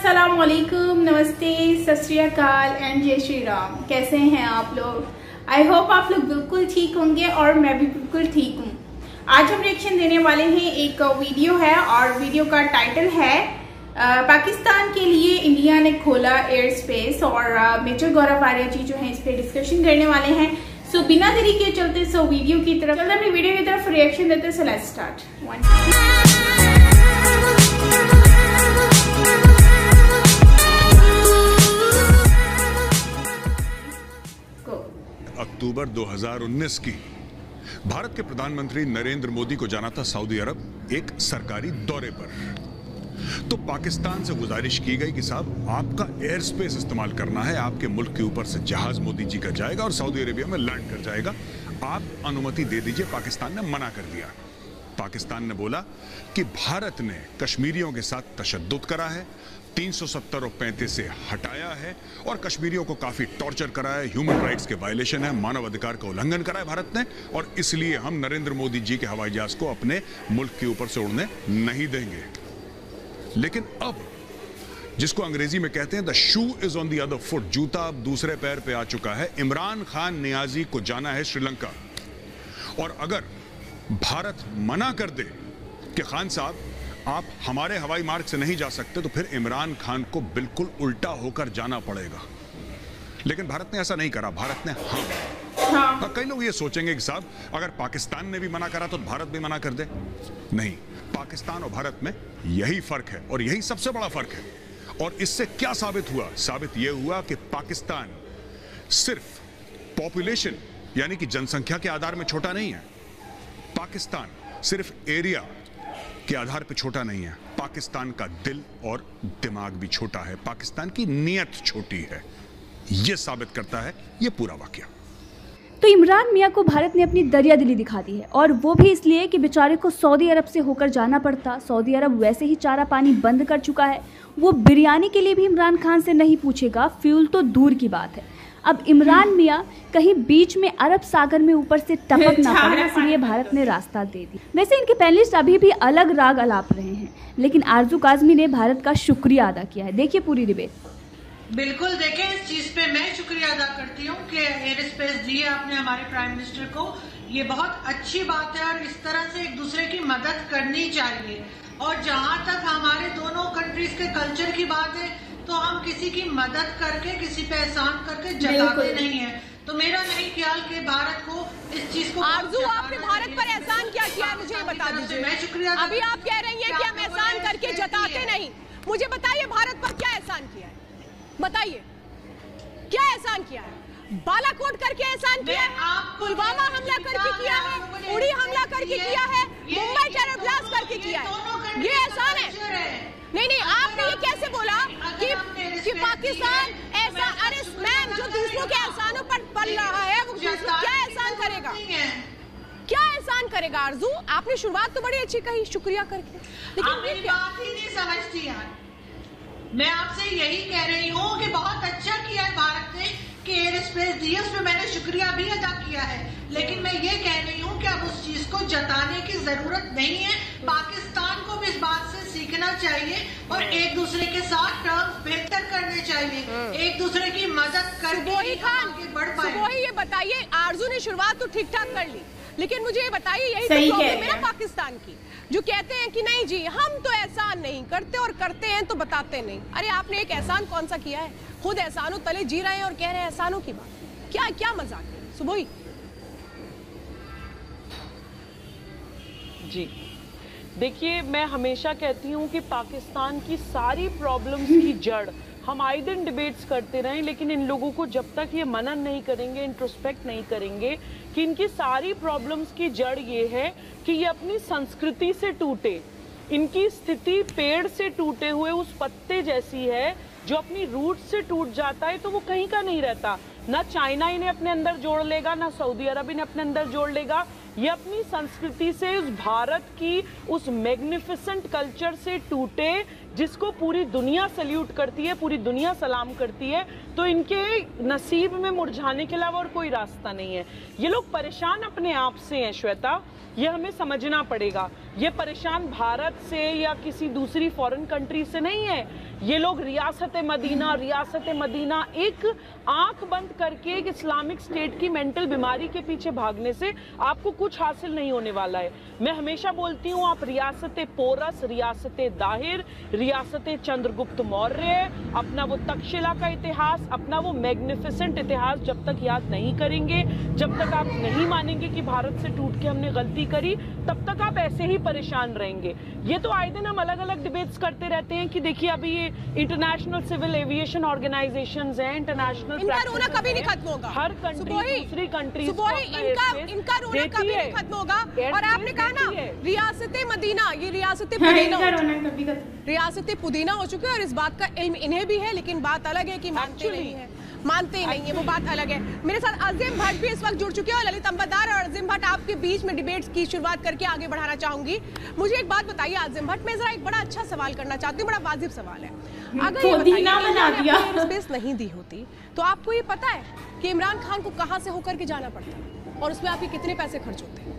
अस्सलामुअलैकुम, नमस्ते, सत श्री अकाल एंड जय श्री राम। कैसे हैं आप लोग? आई होप आप लोग बिल्कुल ठीक होंगे और मैं भी बिल्कुल ठीक हूँ। आज हम रिएक्शन देने वाले हैं, एक वीडियो है और वीडियो का टाइटल है पाकिस्तान के लिए इंडिया ने खोला एयर स्पेस और मेजर गौरव आर्या जी जो है इस पर डिस्कशन करने वाले हैं। सो बिना देरी के चलते वीडियो की तरफ चलते अपनी वीडियो की तरफ रिएक्शन देते। So let's start. अक्टूबर 2019 की भारत के प्रधानमंत्री नरेंद्र मोदी को जाना था सऊदी अरब एक सरकारी दौरे पर। तो पाकिस्तान से गुजारिश की गई कि साहब आपका एयर स्पेस इस्तेमाल करना है, आपके मुल्क के ऊपर से जहाज मोदी जी का जाएगा और सऊदी अरेबिया में लैंड कर जाएगा, आप अनुमति दे दीजिए। पाकिस्तान ने मना कर दिया। पाकिस्तान ने बोला कि भारत ने कश्मीरियों के साथ तशद्दुद करा है, 370 और 35 से हटाया है और कश्मीरियों को काफी टॉर्चर करा है, ह्यूमन राइट्स के वायलेशन है, मानव अधिकार का उल्लंघन करा है भारत ने, और इसलिए हम नरेंद्र मोदी जी के हवाई जहाज को अपने मुल्क के ऊपर से उड़ने नहीं देंगे। लेकिन अब जिसको अंग्रेजी में कहते हैं the shoe is on the other foot, जूता अब दूसरे पैर पे आ चुका है। इमरान खान नियाजी को जाना है श्रीलंका, और अगर भारत मना कर दे कि खान साहब आप हमारे हवाई मार्ग से नहीं जा सकते, तो फिर इमरान खान को बिल्कुल उल्टा होकर जाना पड़ेगा। लेकिन भारत ने ऐसा नहीं करा, भारत ने हाँ। कई लोग ये सोचेंगे कि साहब अगर पाकिस्तान ने भी मना करा तो भारत भी मना कर दे। नहीं, पाकिस्तान और भारत में यही फर्क है और यही सबसे बड़ा फर्क है। और इससे क्या साबित हुआ? साबित यह हुआ कि पाकिस्तान सिर्फ पॉपुलेशन यानी कि जनसंख्या के आधार में छोटा नहीं है, पाकिस्तान सिर्फ एरिया के आधार पर छोटा नहीं है, पाकिस्तान का दिल और दिमाग भी छोटा है, पाकिस्तान की नीयत छोटी है। यह साबित करता है यह पूरा वाकया। तो इमरान मियां को भारत ने अपनी दरिया दिली दिखा दी है, और वो भी इसलिए कि बेचारे को सऊदी अरब से होकर जाना पड़ता। सऊदी अरब वैसे ही चारा पानी बंद कर चुका है, वो बिरयानी के लिए भी इमरान खान से नहीं पूछेगा, फ्यूल तो दूर की बात है। अब इमरान मियां कहीं बीच में अरब सागर में ऊपर से टपक ना पड़े, इसलिए भारत ने रास्ता दे दी। वैसे इनके पैनलिस्ट अभी भी अलग राग अलाप रहे हैं, लेकिन आरजू काजमी ने भारत का शुक्रिया अदा किया है। देखिए पूरी डिबेट। बिल्कुल, देखें, इस चीज पे मैं शुक्रिया अदा करती हूँ कि एयर स्पेस दी आपने हमारे प्राइम मिनिस्टर को। ये बहुत अच्छी बात है और इस तरह से एक दूसरे की मदद करनी चाहिए। और जहाँ तक हमारे दोनों कंट्रीज के कल्चर की बात है, तो हम किसी की मदद करके, किसी पे एहसान करके जताते नहीं है। तो मेरा नहीं ख्याल कि भारत को इस चीज को। आरजू, आपने भारत पर एहसान क्या किया है मुझे बता दीजिए। मैं शुक्रिया। अभी आप कह रही हैं कि हम एहसान करके जताते नहीं। मुझे बताइए भारत पर क्या एहसान किया है, बताइए क्या एहसान किया है? बालाकोट करके एहसान किया है, पुलवामा हमला करके किया है, उड़ी हमला करके किया है, मुंबई टेरर ब्लास्ट करके किया है, ये एहसान है? नहीं, आपने ये कैसे बोला कि पाकिस्तान ऐसा? अरे मैम, जो दूसरों के एहसानों पर पल रहा है वो दूसरों क्या एहसान करेगा? क्या एहसान करेगा? आरजू, आपने शुरुआत तो बड़ी अच्छी कही शुक्रिया करके, लेकिन मेरी बात ही नहीं समझती यार। मैं आपसे यही कह रही हूँ कि बहुत अच्छा किया है भारत ने कि एयर स्पेस दी, उसमें मैंने शुक्रिया भी अदा किया है। लेकिन मैं ये कह रही हूँ कि अब उस चीज को जताने की जरूरत नहीं है। पाकिस्तान को भी इस बात से सीखना चाहिए और एक दूसरे के साथ टर्म्स बेहतर करने चाहिए, एक दूसरे की मदद करके आगे बढ़ पाए। वही ये बताइए, आरजू ने शुरुआत तो ठीक ठाक कर ली, लेकिन मुझे ये बताइए, यही तो प्रॉब्लम है ना पाकिस्तान की, जो कहते हैं कि नहीं जी हम तो एहसान नहीं करते और करते हैं तो बताते नहीं। अरे आपने एक एहसान कौन सा किया है? खुद एहसानों तले जी रहे हैं और कह रहे हैं एहसानों की बात। क्या मजाक है सुबोई जी? देखिए, मैं हमेशा कहती हूँ कि पाकिस्तान की सारी प्रॉब्लम्स की जड़, हम आए दिन डिबेट्स करते रहें, लेकिन इन लोगों को जब तक ये मनन नहीं करेंगे, इंट्रोस्पेक्ट नहीं करेंगे कि इनकी सारी प्रॉब्लम्स की जड़ ये है कि ये अपनी संस्कृति से टूटे। इनकी स्थिति पेड़ से टूटे हुए उस पत्ते जैसी है जो अपनी रूट से टूट जाता है तो वो कहीं का नहीं रहता। ना चाइना इन्हें अपने अंदर जोड़ लेगा, ना सऊदी अरब इन्हें अपने अंदर जोड़ लेगा। ये अपनी संस्कृति से, उस भारत की उस मैग्निफिसेंट कल्चर से टूटे जिसको पूरी दुनिया सल्यूट करती है, पूरी दुनिया सलाम करती है, तो इनके नसीब में मुरझाने के अलावा और कोई रास्ता नहीं है। ये लोग परेशान अपने आप से हैं श्वेता, ये हमें समझना पड़ेगा। ये परेशान भारत से या किसी दूसरी फॉरेन कंट्री से नहीं है। ये लोग रियासत मदीना एक आंख बंद करके एक इस्लामिक स्टेट की मेंटल बीमारी के पीछे भागने से आपको कुछ हासिल नहीं होने वाला है। मैं हमेशा बोलती हूँ, आप रियासत पोरस, रियासत दाहिर, रियासत चंद्रगुप्त मौर्य, अपना वो तक्षशिला का इतिहास, अपना वो मैग्निफिसेंट इतिहास जब तक याद नहीं करेंगे, जब तक आप नहीं मानेंगे कि भारत से टूट के हमने गलती करी, तब तक आप ऐसे ही परेशान रहेंगे। ये तो आए दिन हम अलग अलग डिबेट्स करते रहते हैं कि देखिए अभी ये इंटरनेशनल सिविल एविएशन ऑर्गेनाइजेशंस हैं, इंटरनेशनल इनका रोना कभी नहीं खत्म होगा। हर कंट्री दूसरी कंट्री इनका रोना कभी नहीं खत्म होगा। और आपने कहा ना रियासत मदीना, ये रियासत पुदीना हो चुके हैं और इस बात का इल्म इन्हें भी है, लेकिन बात अलग है कि मानते नहीं है, मानते ही नहीं है, वो बात अलग है। मेरे साथ अजीम भट्ट भी इस वक्त जुड़ चुके हैं और ललित अंबरदार और अजीम भट्ट आपके बीच में डिबेट्स की शुरुआत करके आगे बढ़ाना चाहूंगी। मुझे एक बात बताइए अजीम भट्ट, मैं जरा एक बड़ा अच्छा सवाल करना चाहती हूँ, बड़ा वाजिब सवाल है। अगर ये स्पेस नहीं दी होती तो आपको ये पता है कि इमरान खान को कहां से होकर के जाना पड़ता है और उसमें आपके कितने पैसे खर्च होते हैं?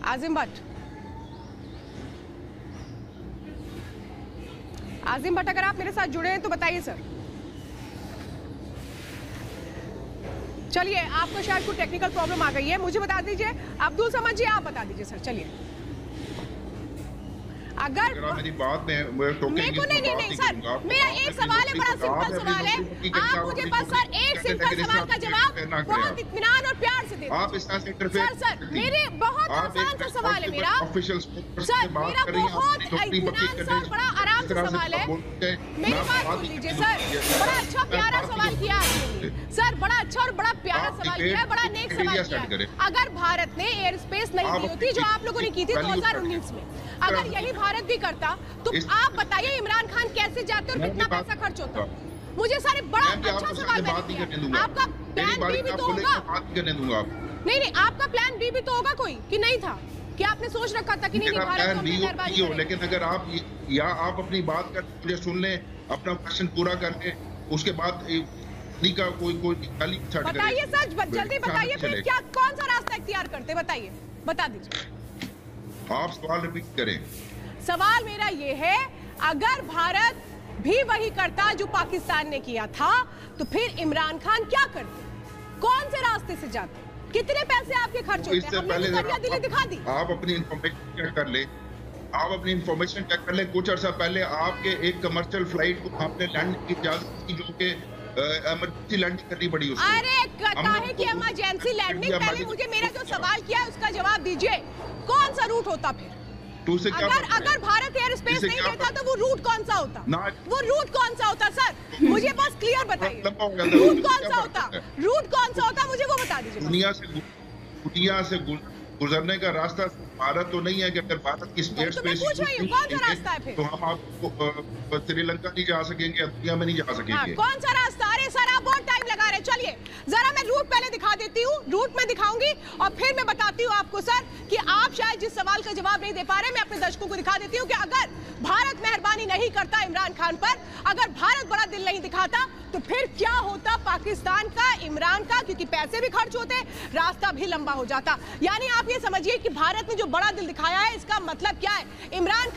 आजिम भट्ट, आजिम भट्ट अगर आप मेरे साथ जुड़े हैं तो बताइए सर। चलिए, आपको शायद कोई टेक्निकल प्रॉब्लम आ गई है, मुझे बता दीजिए। अब्दुल समद जी आप बता दीजिए सर। चलिए, अगर मेरी बात नहीं सर, मेरा एक सवाल है, बड़ा सिंपल सवाल है, आप मुझे बस सर एक सिंपल सवाल का जवाब बहुत इत्मीनान और प्यार से दें। सर मेरे बहुत आसान सा सवाल है मेरा, सर मेरा बहुत इत्मीनान सा बड़ा आराम से सवाल है, मेरी बात सुन लीजिए सर। बड़ा अच्छा प्यारा सवाल किया आपने सर, बड़ा अच्छा और बड़ा प्यारा सवाल किया है, बड़ा नेक सवाल किया है। अगर भारत ने एयर स्पेस नहीं दी होती जो आप लोगों ने की थी 2019 में, अगर यही भारत भी करता तो आप बताइए इमरान खान कैसे जाते और कितना पैसा खर्च होता? मुझे सारे बड़ा अच्छा सवाल है। आपका प्लान बी भी तो होगा, नहीं आपका प्लान बी भी तो होगा कोई, कि नहीं था कि आपने सोच रखा था कि नहीं भारत को मेहरबानी हो, लेकिन अगर आप या आप अपनी बात कर मुझे सुन लें, अपना क्वेश्चन पूरा कर लें, उसके बाद का कोई बताइए सर, जल्दी बताइए फिर क्या कौन सा रास्ता इख्तियार करते, बताइए, बता दीजिए। आप सवाल रिपीट करें। सवाल मेरा ये है, अगर भारत भी वही करता जो पाकिस्तान ने किया था तो फिर इमरान खान क्या करते, कौन से रास्ते से जाते, कितने पैसे आपके खर्च होते? हमने दरिया दिखा दी। आप अपनी इंफॉर्मेशन चेक कर ले, आप अपनी इंफॉर्मेशन चेक कर ले। कुछ अर्सा पहले आपके एक कमर्शियल फ्लाइट को आपने लैंड की इजाजत की, जो कि इमरजेंसी लैंडिंग करनी पड़ी उसको। अरे कहता है कि इमरजेंसी लैंडिंग, पहले मुझे मेरा जो सवाल किया है उसका जवाब दीजिए, कौन सा रूट होता फिर? अगर भारत एयर स्पेस नहीं देता तो वो रूट कौन सा होता? वो रूट कौन सा होता सर, मुझे बस क्लियर बताइए, रूट कौन सा होता? रूट कौन सा होता मुझे वो बता दीजिए। दुनिया से गुजरने का रास्ता भारत तो नहीं है कि अगर भारत की एयर स्पेस कौन सा रास्ता है फिर? तो हम आपको श्रीलंका नहीं जा सकेंगे, दुनिया में नहीं जा सकेंगे। कौन सा रास्ता? अरे सर आप बहुत टाइम लगा रहे, चलिए जरा मैं रूट पहले दिखा देती हूँ, रूट में दिखाऊंगी और फिर मैं बताती हूँ आपको सर कि आप शायद जिस सवाल का जवाब नहीं दे पा रहे, मैं अपने दर्शकों को दिखा देती हूँ कि अगर भारत मेहरबानी नहीं करता इमरान खान पर, अगर भारत बड़ा दिल नहीं दिखाता तो फिर क्या होता पाकिस्तान का, इमरान का, क्योंकि पैसे भी खर्च होते, रास्ता भी लंबा हो जाता। यानी आप ये समझिए कि भारत ने जो बड़ा दिल दिखाया है, इसका मतलब क्या है? इमरान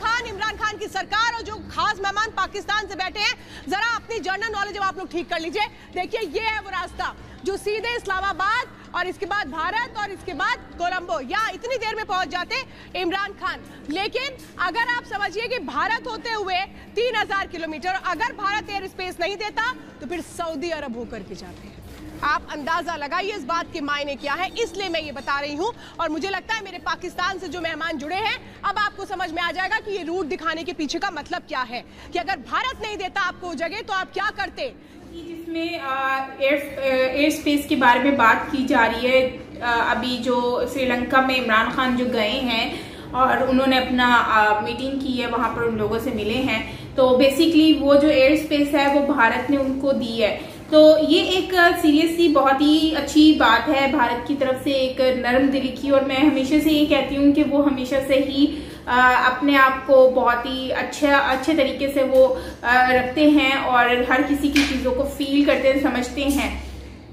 खान की सरकार और जो खास मेहमान पाकिस्तान से बैठे हैं, जरा अपनी जर्नल नॉलेज अब आप लोग ठीक कर लीजिए। देखिए ये है वो रास्ता जो सीधे इस्लामाबाद और इसके बाद भारत और इसके बाद कोलंबो, या इतनी देर में पहुंच जाते इमरान खान। लेकिन अगर आप समझिए कि भारत होते हुए 3000 किलोमीटर, अगर भारत एयर स्पेस नहीं देता तो फिर सऊदी अरब होकर के जाते हैं। आप अंदाजा लगाइए इस बात के मायने क्या है, इसलिए मैं ये बता रही हूं। और मुझे लगता है मेरे पाकिस्तान से जो मेहमान जुड़े हैं, अब आपको समझ में आ जाएगा कि ये रूट दिखाने के पीछे का मतलब क्या है, कि अगर भारत नहीं देता आपको जगह तो आप क्या करते। जिसमें एयर स्पेस के बारे में बात की जा रही है, अभी जो श्रीलंका में इमरान खान जो गए हैं और उन्होंने अपना मीटिंग की है, वहां पर उन लोगों से मिले हैं, तो बेसिकली वो जो एयर स्पेस है वो भारत ने उनको दी है। तो ये एक सीरियसली बहुत ही अच्छी बात है भारत की तरफ से, एक नरम दिली की। और मैं हमेशा से ये कहती हूँ कि वो हमेशा से ही अपने आप को बहुत ही अच्छे तरीके से वो रखते हैं और हर किसी की चीज़ों को फील करते हैं, समझते हैं।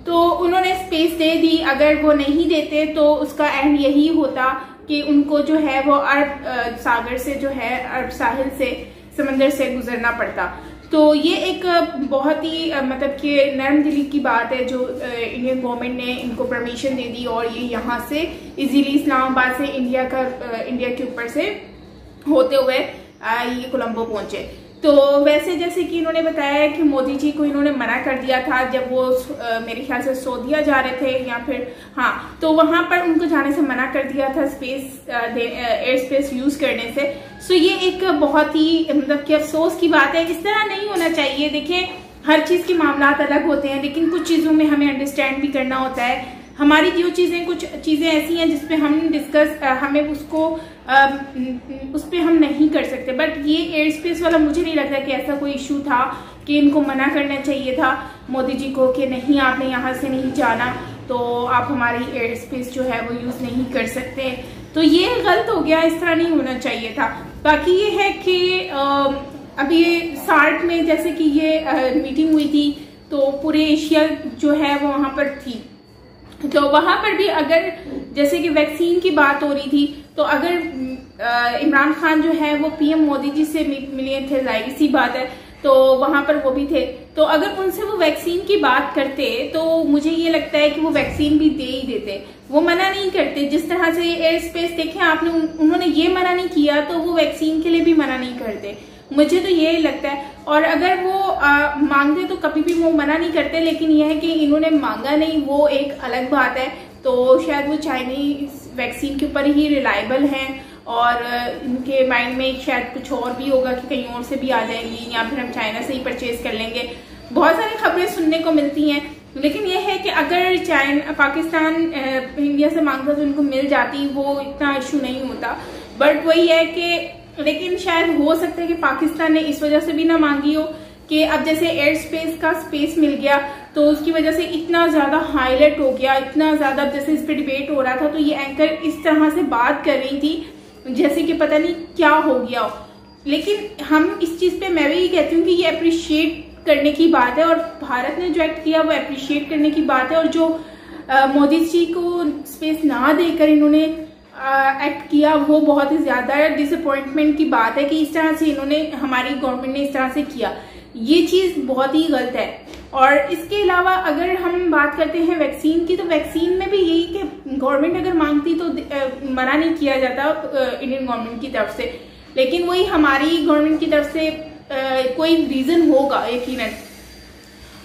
तो उन्होंने स्पेस दे दी, अगर वो नहीं देते तो उसका एंड यही होता कि उनको जो है वो अरब सागर से जो है अरब साहिल से समंदर से गुजरना पड़ता। तो ये एक बहुत ही मतलब कि नरम दिली की बात है जो इंडियन गवर्नमेंट ने इनको परमिशन दे दी और ये यहाँ से इजीली इस्लामाबाद से इंडिया के ऊपर से होते हुए ये कोलंबो पहुंचे। तो वैसे जैसे कि इन्होंने बताया कि मोदी जी को इन्होंने मना कर दिया था जब वो मेरे ख्याल से सऊदीया जा रहे थे या फिर हाँ, तो वहां पर उनको जाने से मना कर दिया था एयर स्पेस यूज करने से। सो ये एक बहुत ही मतलब कि अफसोस की बात है, इस तरह नहीं होना चाहिए। देखिए हर चीज के मामला अलग होते हैं, लेकिन कुछ चीजों में हमें अंडरस्टैंड भी करना होता है। हमारी जो चीजें कुछ चीजें ऐसी हैं जिसपे हम डिस्कस हमें उसको उस पर हम नहीं कर सकते। बट ये एयर स्पेस वाला मुझे नहीं लगता कि ऐसा कोई इशू था कि इनको मना करना चाहिए था मोदी जी को कि नहीं आपने यहाँ से नहीं जाना, तो आप हमारी एयर स्पेस जो है वो यूज नहीं कर सकते। तो ये गलत हो गया, इस तरह नहीं होना चाहिए था। बाकी ये है कि अभी सार्क में जैसे कि ये मीटिंग हुई थी तो पूरे एशिया जो है वो वहां पर थी, तो वहां पर भी अगर जैसे कि वैक्सीन की बात हो रही थी तो अगर इमरान खान जो है वो पीएम मोदी जी से मिले थे, जाहिर सी बात है, तो वहां पर वो भी थे। तो अगर उनसे वो वैक्सीन की बात करते तो मुझे ये लगता है कि वो वैक्सीन भी दे ही देते, वो मना नहीं करते। जिस तरह से एयर स्पेस देखें आपने, उन्होंने ये मना नहीं किया तो वो वैक्सीन के लिए भी मना नहीं करते, मुझे तो यही लगता है। और अगर वो मांगते तो कभी भी वो मना नहीं करते, लेकिन यह है कि इन्होंने मांगा नहीं, वो एक अलग बात है। तो शायद वो चाइनीज वैक्सीन के ऊपर ही रिलायबल हैं और इनके माइंड में शायद कुछ और भी होगा कि कहीं और से भी आ जाएंगी या फिर हम चाइना से ही परचेज कर लेंगे। बहुत सारी खबरें सुनने को मिलती हैं, लेकिन यह है कि अगर पाकिस्तान इंडिया से मांगता तो उनको मिल जाती, वो इतना इशू नहीं होता। बट वही है कि लेकिन शायद हो सकता है कि पाकिस्तान ने इस वजह से भी ना मांगी हो कि अब जैसे एयर स्पेस का स्पेस मिल गया तो उसकी वजह से इतना ज्यादा हाईलाइट हो गया, इतना ज्यादा जैसे इस पे डिबेट हो रहा था, तो ये एंकर इस तरह से बात कर रही थी जैसे कि पता नहीं क्या हो गया हो। लेकिन हम इस चीज पे मैं भी ये कहती हूँ कि ये अप्रिशिएट करने की बात है और भारत ने जो एक्ट किया वो अप्रिशिएट करने की बात है। और जो मोदी जी को स्पेस ना देकर इन्होंने एक्ट किया वो बहुत ही ज्यादा डिसअपॉइंटमेंट की बात है कि इस तरह से इन्होंने, हमारी गवर्नमेंट ने इस तरह से किया, ये चीज बहुत ही गलत है। और इसके अलावा अगर हम बात करते हैं वैक्सीन की, तो वैक्सीन में भी यही कि गवर्नमेंट अगर मांगती तो मना नहीं किया जाता इंडियन गवर्नमेंट की तरफ से, लेकिन वही हमारी गवर्नमेंट की तरफ से कोई रीजन होगा यकीनन।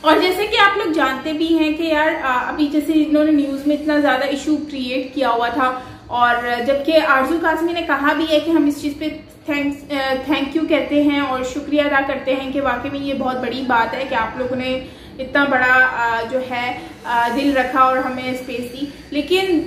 और जैसे कि आप लोग जानते भी हैं कि यार अभी जैसे इन्होंने न्यूज में इतना ज्यादा इशू क्रिएट किया हुआ था, और जबकि आरजू कासमी ने कहा भी है कि हम इस चीज पे थैंक यू कहते हैं और शुक्रिया अदा करते हैं कि वाकई में ये बहुत बड़ी बात है कि आप लोगों ने इतना बड़ा जो है दिल रखा और हमें स्पेस दी। लेकिन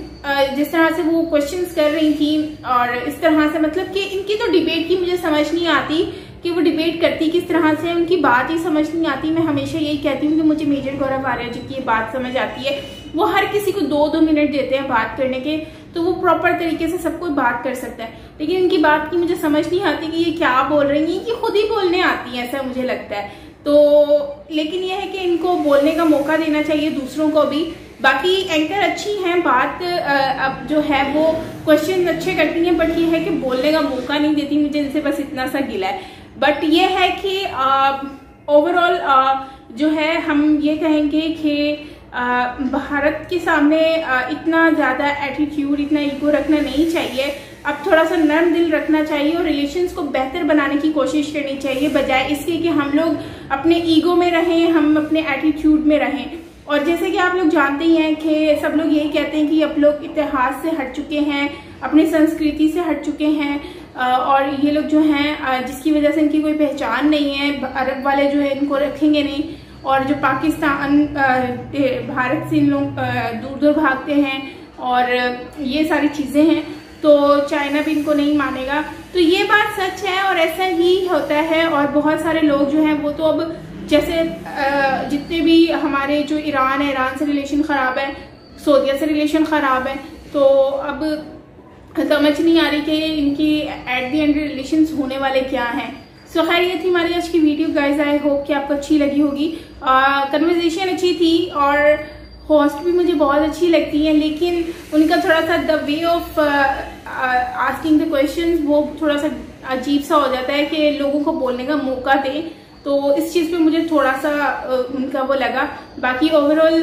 जिस तरह से वो क्वेश्चंस कर रही थी और इस तरह से, मतलब कि इनकी तो डिबेट की मुझे समझ नहीं आती कि वो डिबेट करती किस तरह से, उनकी बात ही समझ नहीं आती। मैं हमेशा यही कहती हूँ कि मुझे मेजर गौरव आर्या जी की ये बात समझ आती है, वो हर किसी को 2-2 मिनट देते हैं बात करने के, तो वो प्रॉपर तरीके से सबको बात कर सकता है। लेकिन इनकी बात की मुझे समझ नहीं आती कि ये क्या बोल रही हैं, कि खुद ही बोलने आती है, ऐसा मुझे लगता है। तो लेकिन यह है कि इनको बोलने का मौका देना चाहिए दूसरों को भी। बाकी एंकर अच्छी हैं, बात अब जो है वो क्वेश्चन अच्छे करती हैं, बट ये है कि बोलने का मौका नहीं देती, मुझे इनसे बस इतना सा गिला है। बट ये है कि ओवरऑल जो है हम ये कहेंगे कि भारत के सामने इतना ज़्यादा एटीट्यूड, इतना ईगो रखना नहीं चाहिए। अब थोड़ा सा नर्म दिल रखना चाहिए और रिलेशंस को बेहतर बनाने की कोशिश करनी चाहिए, बजाय इसके कि हम लोग अपने ईगो में रहें, हम अपने एटीट्यूड में रहें। और जैसे कि आप लोग जानते ही हैं कि सब लोग यही कहते हैं कि अब लोग इतिहास से हट चुके हैं, अपनी संस्कृति से हट चुके हैं, और ये लोग जो हैं जिसकी वजह से इनकी कोई पहचान नहीं है, अरब वाले जो है इनको रखेंगे नहीं, और जो पाकिस्तान भारत से इन लोग दूर दूर भागते हैं और ये सारी चीज़ें हैं, तो चाइना भी इनको नहीं मानेगा। तो ये बात सच है और ऐसा ही होता है। और बहुत सारे लोग जो हैं वो तो अब जैसे जितने भी हमारे जो ईरान है, ईरान से रिलेशन ख़राब है, सऊदीया से रिलेशन ख़राब है, तो अब समझ नहीं आ रही कि इनकी एट द एंड रिलेशंस होने वाले क्या हैं। सो खैर ये थी हमारी आज की वीडियो गाइज, आई होप कि आपको अच्छी लगी होगी। कन्वर्सेशन अच्छी थी और होस्ट भी मुझे बहुत अच्छी लगती हैं, लेकिन उनका थोड़ा सा the way of asking the questions वो थोड़ा सा अजीब सा हो जाता है कि लोगों को बोलने का मौका दे, तो इस चीज़ पे मुझे थोड़ा सा उनका वो लगा। बाकी ओवरऑल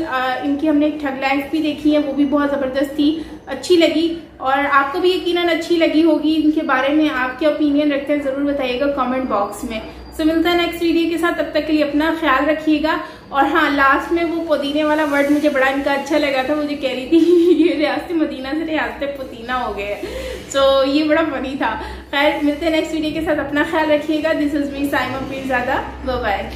इनकी हमने एक ठग लाइफ भी देखी है, वो भी बहुत ज़बरदस्त थी, अच्छी लगी और आपको भी यकीनन अच्छी लगी होगी। इनके बारे में आपके ओपिनियन रखते हैं ज़रूर बताइएगा कमेंट बॉक्स में। सो मिलता है नेक्स्ट वीडियो के साथ, तब तक के लिए अपना ख्याल रखिएगा। और हाँ, लास्ट में वो पुदीने वाला वर्ड मुझे बड़ा इनका अच्छा लगा था, मुझे कह रही थी ये रियासत मदीना से रियासत पुदीना हो गए, सो ये बड़ा फनी था। खैर मिलते हैं नेक्स्ट वीडियो के साथ, अपना ख्याल रखिएगा। This is me Saima Peerzada, bye bye.